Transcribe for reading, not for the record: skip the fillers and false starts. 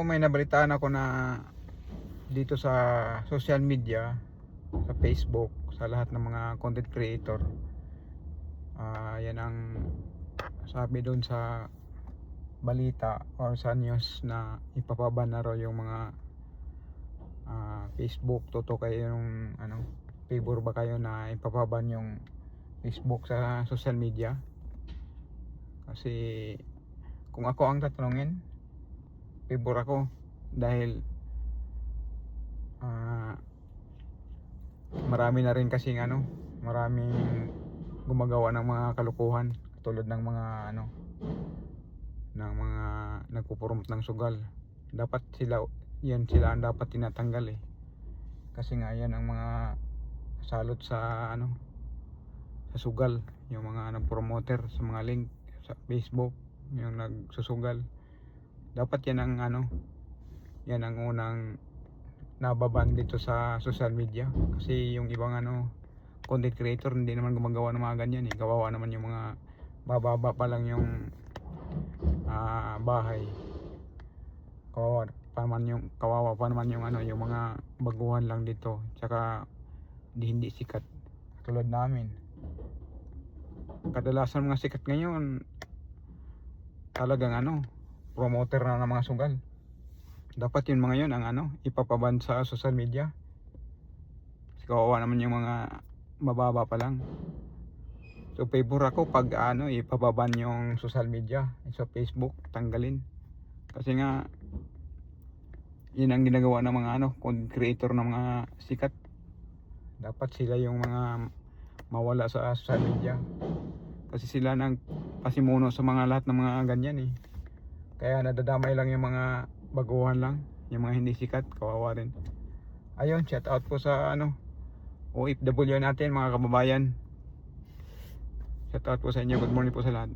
may nabalitaan ako na dito sa social media, sa Facebook, sa lahat ng mga content creator, yan ang sabi doon sa balita or sa news na ipapaban na raw yung mga Facebook. Totoo kayo yung favor ba kayo na ipapaban yung Facebook sa social media? Kasi kung ako ang tatanungin, favor ako dahil marami na rin kasing maraming gumagawa ng mga kalukuhan tulad ng mga ng mga nagpo-promote ng sugal. Dapat sila ang dapat tinatanggal kasi nga yan ang mga salot sa sa sugal, yung mga promoter sa mga link sa Facebook, yung nagsusugal. Dapat yan ang yan ang unang nababan dito sa social media, kasi yung ibang content creator hindi naman gumagawa ng mga ganyan kawawa naman yung mga bababa pa lang yung bahay. Kawawa pa naman yung yung mga baguhan lang dito, tsaka hindi sikat tulad namin. Kadalasan mga sikat ngayon talagang promoter na ng mga sugal. Dapat yun mga yun ang ipapaban sa social media. Kasi kawawa naman yung mga mababa pa lang. So favor ako pag ipapaban yung social media sa Facebook, tanggalin. Kasi nga yun ang ginagawa ng mga content creator ng mga sikat. Dapat sila yung mga mawala sa social media, kasi sila nang pasimuno sa mga lahat ng mga ganyan kaya nadadamay lang yung mga baguhan lang, yung mga hindi sikat, kawawa rin. Ayun, shout out po sa OFW natin, mga kababayan. Shout out po sa inyo, good morning po sa lahat.